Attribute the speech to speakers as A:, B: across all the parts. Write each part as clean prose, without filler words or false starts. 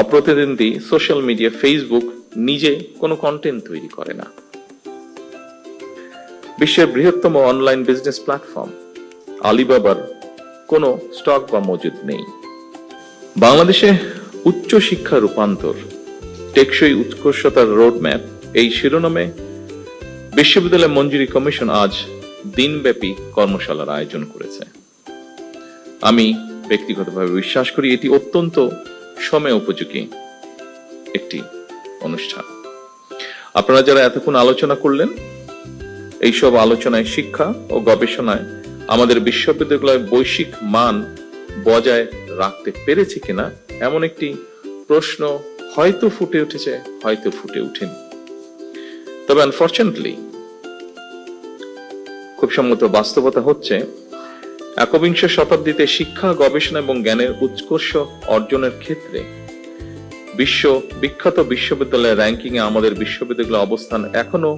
A: অপ্রতিদ্বন্দ্বী social media Facebook নিজে কোনো content তৈরি করে না। বিশ্বের বৃহত্তম অনলাইন বিজনেস প্ল্যাটফর্ম আলিবাবার কোনো স্টক বা মজুদ নেই। বাংলাদেশে উচ্চ শিক্ষা রূপান্তর, টেকসই উৎকর্ষতার রোডম্যাপ এই শিরোনামে বিশ্ববিদ্যালয় মঞ্জুরি কমিশন আজ দিনব্যাপী কর্মশালার আয়োজন করেছে। আমি ব্যক্তিগতভাবে বিশ্বাস করি এটি অত্যন্ত সময় উপযোগী একটি অনুষ্ঠান। আপনারা যারা এতক্ষণ আলোচনা করলেন, এইসব আলোচনায় শিক্ষা ও গবেষণায় আমাদের বিশ্ববিদ্যালয়ের বৈশ্বিক মান বজায় রাখতে পেরেছে কিনা এমন একটি প্রশ্ন হয়তো ফুটে উঠেছে, হয়তো ফুটে ওঠেনি। তবে আনফরচুনেটলি খুব সম্মত বাস্তবতা হচ্ছে একবিংশ শতাব্দীতে শিক্ষা, গবেষণা এবং জ্ঞানের উৎকর্ষ অর্জনের ক্ষেত্রে বিশ্ব বিখ্যাত বিশ্ববিদ্যালয়ের র্যাঙ্কিং এ আমাদের বিশ্ববিদ্যালয়ের অবস্থান এখনো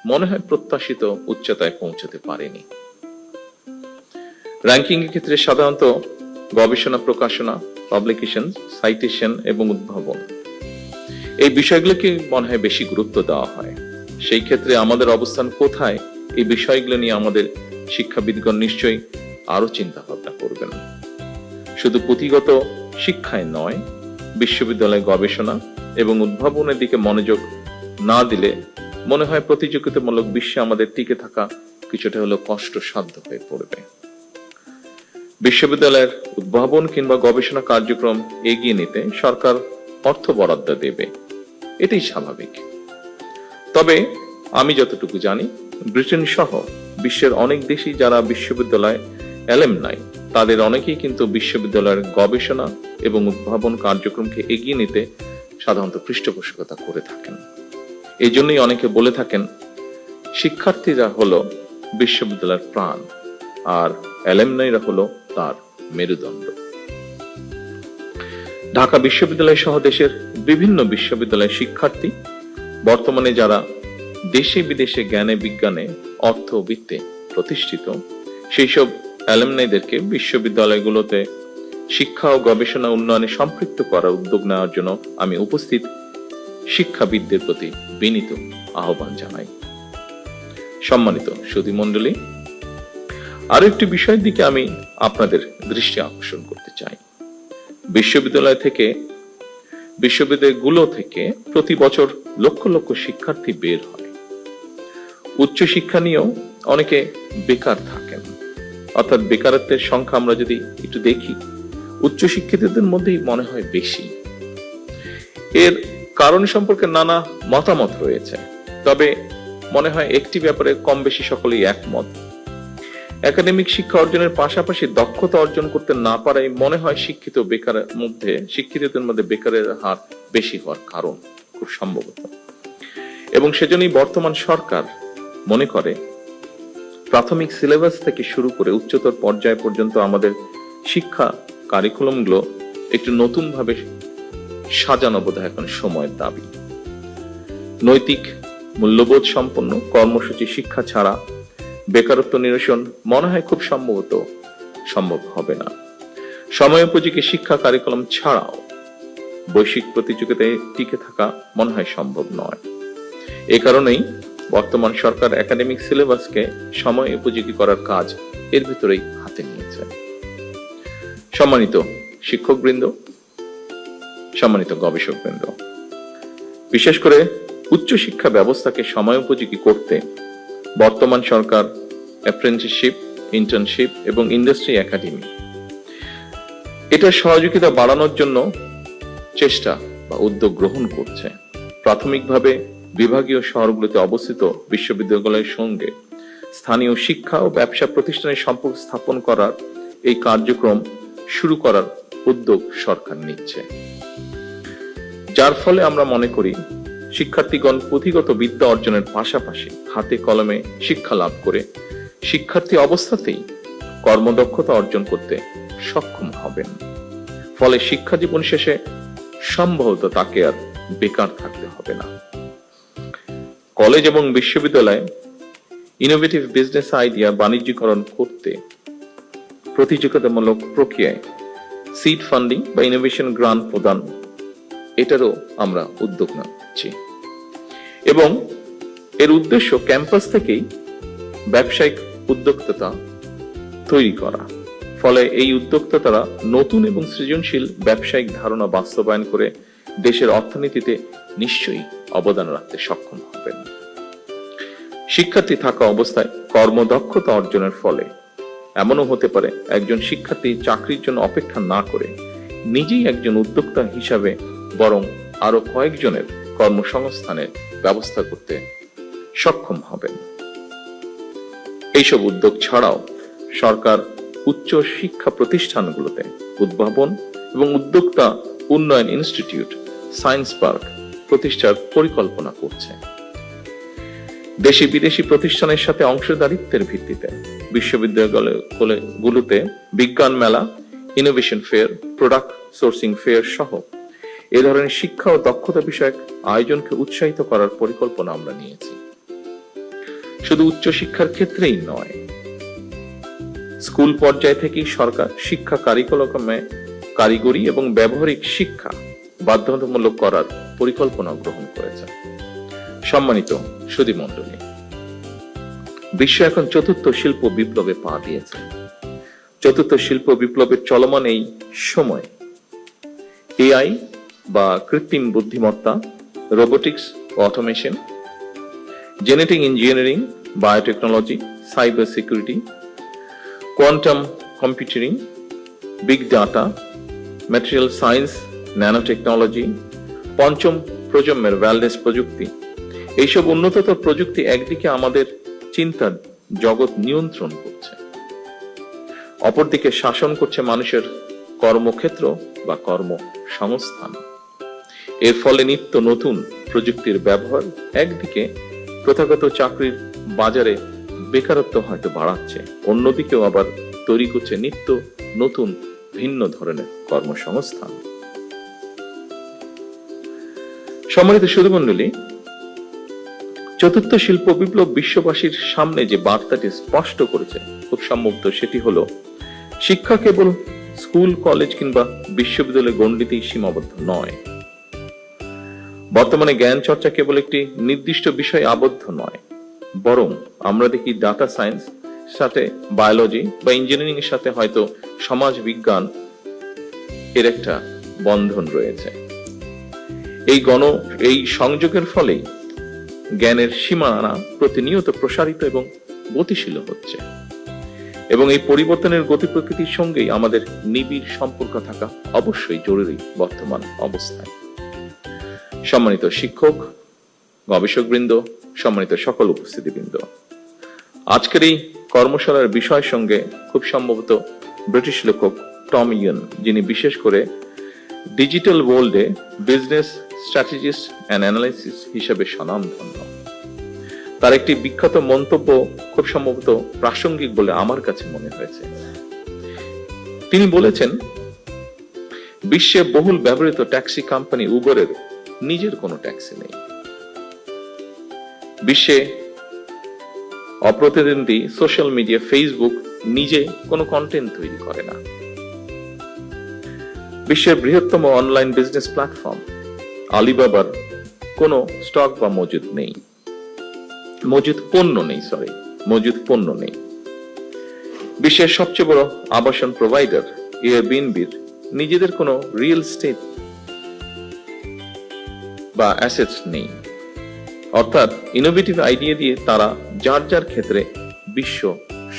A: মনে হয় প্রত্যাশিত উচ্চতায় পৌঁছতে পারেনি। র্যাঙ্কিং এর ক্ষেত্রে সাধারণত গবেষণা, প্রকাশনা, পাবলিকেশন, সাইটেশন এবং উদ্ভাবন এই বিষয়গুলোকে মনে হয় বেশি গুরুত্ব দেওয়া হয়। সেই ক্ষেত্রে আমাদের অবস্থান কোথায়, এই বিষয়গুলো নিয়ে আমাদের শিক্ষাবিদগণ নিশ্চয়ই আরো চিন্তা ভাবনা করবেন। শুধু পুঁথিগত শিক্ষায় নয়, বিশ্ববিদ্যালয় গবেষণা এবং উদ্ভাবনের দিকে মনোযোগ না দিলে মনে হয় প্রতিযোগিতামূলক বিশ্বে আমাদের টিকে থাকা কিছুটা হলেও কষ্টসাধ্য হয়ে পড়বে। বিশ্ববিদ্যালয়ের উদ্ভাবন কিংবা গবেষণা কার্যক্রম এগিয়ে নিতে সরকার অর্থ বরাদ্দ দেবে, এটাই স্বাভাবিক। তবে আমি যতটুকু জানি, ব্রিটেন সহ বিশ্বের অনেক দেশই যারা বিশ্ববিদ্যালয় অ্যালামনাই, তাদের অনেকেই কিন্তু বিশ্ববিদ্যালয়ের গবেষণা এবং উদ্ভাবন কার্যক্রমকে এগিয়ে নিতে সাধারণত পৃষ্ঠপোষকতা করে থাকেন। এই জন্যই অনেকে বলে থাকেন শিক্ষার্থীরা হলো বিশ্ববিদ্যালয়ের প্রাণ আর অ্যালামনাইরা হলো তার মেরুদণ্ড। ঢাকা বিশ্ববিদ্যালয় সহ দেশের বিভিন্ন বিশ্ববিদ্যালয়ের শিক্ষার্থী বর্তমানে যারা দেশে বিদেশে জ্ঞানে বিজ্ঞানে অর্থবিত্তে প্রতিষ্ঠিত, সেই সব অ্যালামনাইদেরকে বিশ্ববিদ্যালয়গুলোতে শিক্ষা ও গবেষণা উন্নয়নে সম্পৃক্ত করার উদ্যোগ নেওয়ার জন্য আমি উপস্থিত শিক্ষাবিদদের প্রতি বিনীত আহ্বান জানাই। সম্মানিত সুধী মণ্ডলী, আরো একটি বিষয়ের দিকে আমি আপনাদের দৃষ্টি আকর্ষণ করতে চাই। বিশ্ববিদ্যালয়গুলো থেকে প্রতি বছর লক্ষ লক্ষ শিক্ষার্থী বের হয়। উচ্চশিক্ষা নিয়েও অনেকে বেকার থাকেন, অর্থাৎ বেকারত্বের সংখ্যা আমরা যদি একটু দেখি, উচ্চশিক্ষিতদের মধ্যেই মনে হয় বেশি। এর কারণ সম্পর্কে নানা মতামত রয়েছে, তবে মনে হয় একটি ব্যাপারে কম বেশি সকলেই একমত। একাডেমিক শিক্ষা অর্জনের পাশাপাশি দক্ষতা অর্জন করতে না পারাই মনে হয় শিক্ষিতদের মধ্যে বেকারের হার বেশি হওয়ার কারণ, খুব সম্ভবত। এবং সেজন্যই বর্তমান সরকার মনে করে প্রাথমিক সিলেবাস থেকে শুরু করে উচ্চতর পর্যায় পর্যন্ত আমাদের শিক্ষা কারিকুলামগুলো একটু নতুন ভাবে সাজানো বোধহয় এখন সময়ের দাবি। নৈতিক মূল্যবোধ সম্পন্ন কর্মসূচি শিক্ষা ছাড়া বেকারত্ব নিরসন মনে হয় খুব সম্ভব হবে না। সময়োপযোগী শিক্ষা কারিকুলাম ছাড়াও বৈশ্বিক প্রতিযোগিতায় টিকে থাকা মনে হয় সম্ভব নয়। এ কারণেই বর্তমান সরকার একাডেমিক সিলেবাসকে সময় উপযোগী করার কাজ এর ভিতরেই হাতে নিয়েছে। সম্মানিত শিক্ষকবৃন্দ, সম্মানিত গবেষকবৃন্দ, বিশেষ করে উচ্চশিক্ষা ব্যবস্থাকে সময় উপযোগী করতে বর্তমান সরকার অ্যাপ্রেন্টিসশিপ, ইন্টার্নশিপ এবং ইন্ডাস্ট্রি একাডেমি এটা সহযোগিতা বাড়ানোর জন্য চেষ্টা বা উদ্যোগ গ্রহণ করছে। প্রাথমিকভাবে বিভাগীয় শহরগুলোতে অবস্থিত বিশ্ববিদ্যালয়ের সঙ্গে স্থানীয় শিক্ষা ও ব্যবসা প্রতিষ্ঠানের সম্পর্ক স্থাপন করার এই কার্যক্রম শুরু করার উদ্যোগ সরকার নিচ্ছে, যার ফলে আমরা মনে করি শিক্ষার্থীগণ পুঁথিগত বিদ্যা অর্জনের পাশাপাশি হাতে কলমে শিক্ষা লাভ করে শিক্ষার্থী অবস্থাতেই কর্মদক্ষতা অর্জন করতে সক্ষম হবেন। ফলে শিক্ষা জীবন শেষে সম্ভবত তাকে আর বেকার থাকতে হবে না। কলেজ এবং বিশ্ববিদ্যালয়ে ইনোভেটিভ বিজনেস আইডিয়া বাণিজ্যিকরণ করতে প্রতিযোগিতামূলক প্রক্রিয়ায় সিড ফান্ডিং বা ইনোভেশন গ্রান্ট প্রদান এটারও আমরা উদ্যোগ নিচ্ছি এবং এর উদ্দেশ্য ক্যাম্পাস থেকেই ব্যবসায়িক উদ্যোক্তা তৈরি করা। ফলে এই উদ্যোক্তারা নতুন এবং সৃজনশীল ব্যবসায়িক ধারণা বাস্তবায়ন করে দেশের অর্থনীতিতে নিশ্চয়ই অবদান রাখতে সক্ষম হবেন। শিক্ষার্থী থাকা অবস্থায় কর্মদক্ষতা অর্জনের ফলে এমনও হতে পারে একজন শিক্ষার্থী চাকরির জন্য অপেক্ষা না করে নিজেই একজন উদ্যোক্তা হিসাবে বরং আরো কয়েকজনের কর্মসংস্থানের ব্যবস্থা করতে সক্ষম হবেন। এইসব উদ্যোগ ছাড়াও সরকার উচ্চ শিক্ষা প্রতিষ্ঠানগুলোতে উদ্ভাবন এবং উদ্যোক্তা উন্নয়ন ইনস্টিটিউট, সায়েন্স পার্ক প্রতিষ্ঠার পরিকল্পনা করছে। দেশি বিদেশি প্রতিষ্ঠানের সাথে অংশীদারিত্বের ভিত্তিতে বিশ্ববিদ্যালয়গুলোতে বিজ্ঞান মেলা, innovation fair, product sourcing fair সহ এ ধরনের শিক্ষা ও দক্ষতা বিষয়ক আয়োজনকে উৎসাহিত করার পরিকল্পনা আমরা নিয়েছি। শুধু উচ্চ শিক্ষার ক্ষেত্রেই নয়, স্কুল পর্যায় থেকেই সরকার শিক্ষা কারিকুলামে কারিগরি এবং ব্যবহারিক শিক্ষা বাধ্যতামূলক করার পরিকল্পনা গ্রহণ করেছে। সম্মানিত সুধীমণ্ডলী, বিশ্ব এখন চতুর্থ শিল্প বিপ্লবে পা দিয়েছে। চতুর্থ শিল্প বিপ্লবের চলমান এই সময় এআই বা কৃত্রিম বুদ্ধিমত্তা, robotics, automation, genetic engineering, biotechnology, cyber security, quantum computing, big data, material science, nano technology, পঞ্চম প্রজন্মের ওয়্যারলেস প্রযুক্তি, এইসব উন্নততর প্রযুক্তি একদিকে আমাদের চিন্তার জগৎ নিয়ন্ত্রণ করছে, অপরদিকে শাসন করছে মানুষের কর্মক্ষেত্র বা কর্মসংস্থান। এর ফলে নিত্য নতুন প্রযুক্তির ব্যবহার একদিকে প্রথাগত চাকরির বাজারে বেকারত্ব হয়তো বাড়াচ্ছে, অন্যদিকেও আবার তৈরি করছে নিত্য নতুন ভিন্ন ধরনের কর্মসংস্থান। সম্মানিত সুধীমণ্ডলী, চতুর্থ শিল্প বিপ্লব বিশ্ববাসীর সামনে যে বার্তাটি স্পষ্ট করেছে, খুব সম্ভবত সেটি হলো শিক্ষা কেবল স্কুল, কলেজ কিংবা বিশ্ববিদ্যালয় গণ্ডিতেই সীমাবদ্ধ নয়। বর্তমানে জ্ঞান চর্চা কেবল একটি নির্দিষ্ট বিষয়ে আবদ্ধ নয়, বরং আমরা দেখি ডাটা সায়েন্স সাথে বায়োলজি বা ইঞ্জিনিয়ারিং এর সাথে হয়তো সমাজ বিজ্ঞান এর একটা বন্ধন রয়েছে। এই সংযোগের ফলেই জ্ঞানের সীমানা প্রতিনিয়ত প্রসারিত এবং গতিশীল হচ্ছে, এবং এই পরিবর্তনের গতি প্রকৃতির সঙ্গেই আমাদের নিবিড় সম্পর্ক থাকা অবশ্যই জরুরি বর্তমান অবস্থায়। সম্মানিত শিক্ষক, গবেষকবৃন্দ, সম্মানিত সকল উপস্থিতিবৃন্দ, আজকের এই কর্মশালার বিষয়ের সঙ্গে খুব সম্ভবত ব্রিটিশ লেখক টম ইয়ন, যিনি বিশেষ করে ডিজিটাল ওয়ার্ল্ডে বিজনেস স্ট্র্যাটেজিস্ট অ্যান্ড অ্যানালাইসিস হিসেবে স্বনামধন্য, তার একটি বিখ্যাত মন্তব্য খুব সম্ভবত প্রাসঙ্গিক বলে আমার কাছে মনে হয়েছে। তিনি বলেছেন, বিশ্বে বহুল ব্যবহৃত ট্যাক্সি কোম্পানি উবরের নিজের কোনো ট্যাক্সি নেই। বিশ্বে অপ্রতিদ্বন্দ্বী সোশ্যাল মিডিয়া ফেসবুক নিজে কোনো কন্টেন্ট তৈরি করে না। বিশ্বের বৃহত্তম অনলাইন বিজনেস প্ল্যাটফর্ম আলিবাবার কোনো স্টক বা মজুদ পণ্য নেই। বিশ্বের সবচেয়ে বড় আবাসন প্রোভাইডার এয়ারবিএনবির নিজেদের কোনো রিয়েল এস্টেট বা অ্যাসেটস নেই। অর্থাৎ ইনোভেটিভ আইডিয়া দিয়ে তারা যার যার ক্ষেত্রে বিশ্ব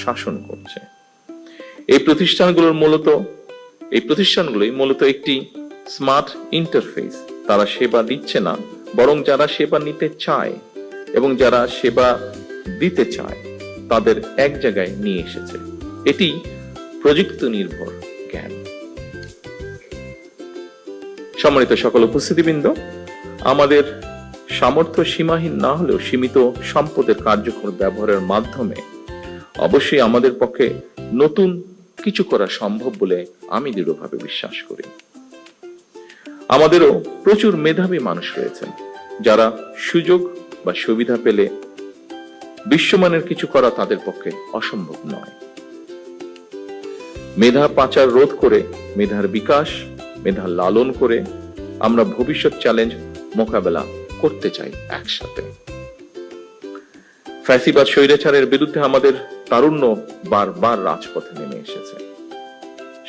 A: শাসন করছে। এই প্রতিষ্ঠানগুলোই মূলত একটি স্মার্ট ইন্টারফেস। তারা সেবা দিচ্ছে না, বরং যারা সেবা নিতে চায় এবং যারা সেবা দিতে চায় তাদের এক জায়গায় নিয়ে এসেছে। এটি প্রযুক্তি নির্ভর জ্ঞান। সম্মানিত সকল উপস্থিতিবৃন্দ, আমাদের সামর্থ্য সীমাহীন না হলেও সীমিত সম্পদের কার্যকর ব্যবহারের মাধ্যমে অবশ্যই আমাদের পক্ষে নতুন কিছু করা সম্ভব বলে আমি দৃঢ়ভাবে বিশ্বাস করি। আমাদেরও প্রচুর মেধাবী মানুষ রয়েছেন যারা সুযোগ বা সুবিধা পেলে বিশ্বমানের কিছু করা তাদের পক্ষে অসম্ভব নয়। মেধা পাচার রোধ করে, মেধার বিকাশ, মেধা লালন করে আমরা ভবিষ্যৎ চ্যালেঞ্জ মোকাবেলা করতে চাই একসাথে। ফ্যাসিবাদ স্বৈরাচারের বিরুদ্ধে আমাদের তারুণ্য বারবার রাজপথে নেমে এসেছে।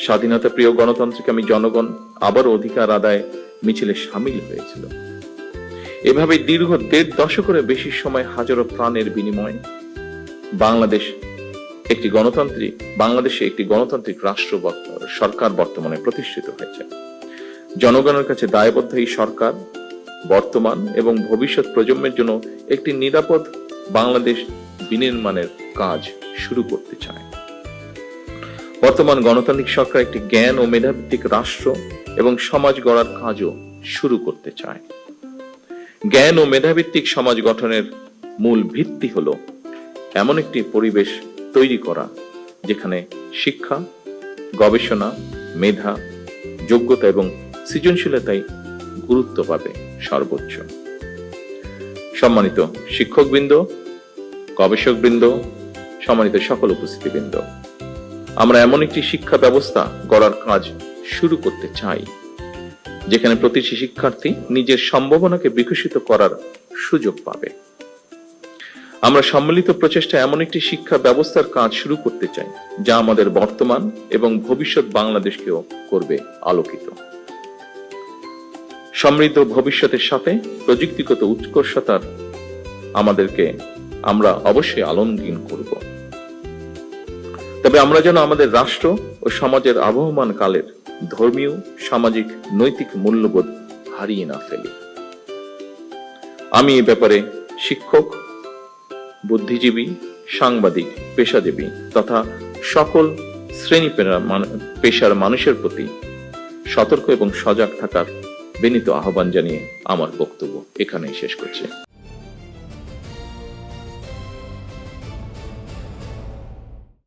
A: স্বাধীনতা প্রিয় গণতান্ত্রিকামী জনগণ আবারও অধিকার আদায় মিছিলে সামিল হয়েছিল। এভাবে দীর্ঘ ১.৫ দশকের বেশি সময় হাজারো প্রাণের বিনিময়ে বাংলাদেশে একটি গণতান্ত্রিক রাষ্ট্র সরকার বর্তমানে প্রতিষ্ঠিত হয়েছে। জনগণের কাছে দায়বদ্ধ এই সরকার বর্তমান এবং ভবিষ্যৎ প্রজন্মের জন্য একটি নিরাপদ বাংলাদেশ বিনির্মাণের কাজ শুরু করতে চায়। বর্তমান গণতান্ত্রিক সরকার একটি জ্ঞান ও মেধাভিত্তিক রাষ্ট্র এবং সমাজ গড়ার কাজও শুরু করতে চায়। জ্ঞান ও মেধাভিত্তিক সমাজ গঠনের মূল ভিত্তি হলো এমন একটি পরিবেশ তৈরি করা যেখানে শিক্ষা, গবেষণা, মেধা, যোগ্যতা এবং সৃজনশীলতাই গুরুত্ব পাবে সর্বোচ্চ। সম্মানিত শিক্ষকবৃন্দ, গবেষকবৃন্দ, সম্মানিত সকল উপস্থিতিবৃন্দ, আমরা এমন একটি শিক্ষা ব্যবস্থা গড়ার কাজ শুরু করতে চাই যেখানে প্রতিটি শিক্ষার্থী নিজের সম্ভাবনাকে বিকশিত করার সুযোগ পাবে। আমরা সম্মিলিত প্রচেষ্টা এমন একটি শিক্ষা ব্যবস্থার কাজ শুরু করতে চাই যা আমাদের বর্তমান এবং ভবিষ্যৎ বাংলাদেশকেও করবে আলোকিত। সমৃদ্ধ ভবিষ্যতের সাথে প্রযুক্তিগত উৎকর্ষতার আমরা অবশ্যই আলিঙ্গন করব। তবে আমরা যেন আমাদের রাষ্ট্র ও সমাজের আবহমান কালের ধর্মীয়, সামাজিক, নৈতিক মূল্যবোধ হারিয়ে না ফেলি। আমি এ ব্যাপারে শিক্ষক, বুদ্ধিজীবী, সাংবাদিক, পেশাজীবী তথা সকল শ্রেণী পেশার মানুষের প্রতি সতর্ক এবং সজাগ থাকার বিনীত আহ্বান জানিয়ে আমার বক্তব্য এখানেই শেষ করছি।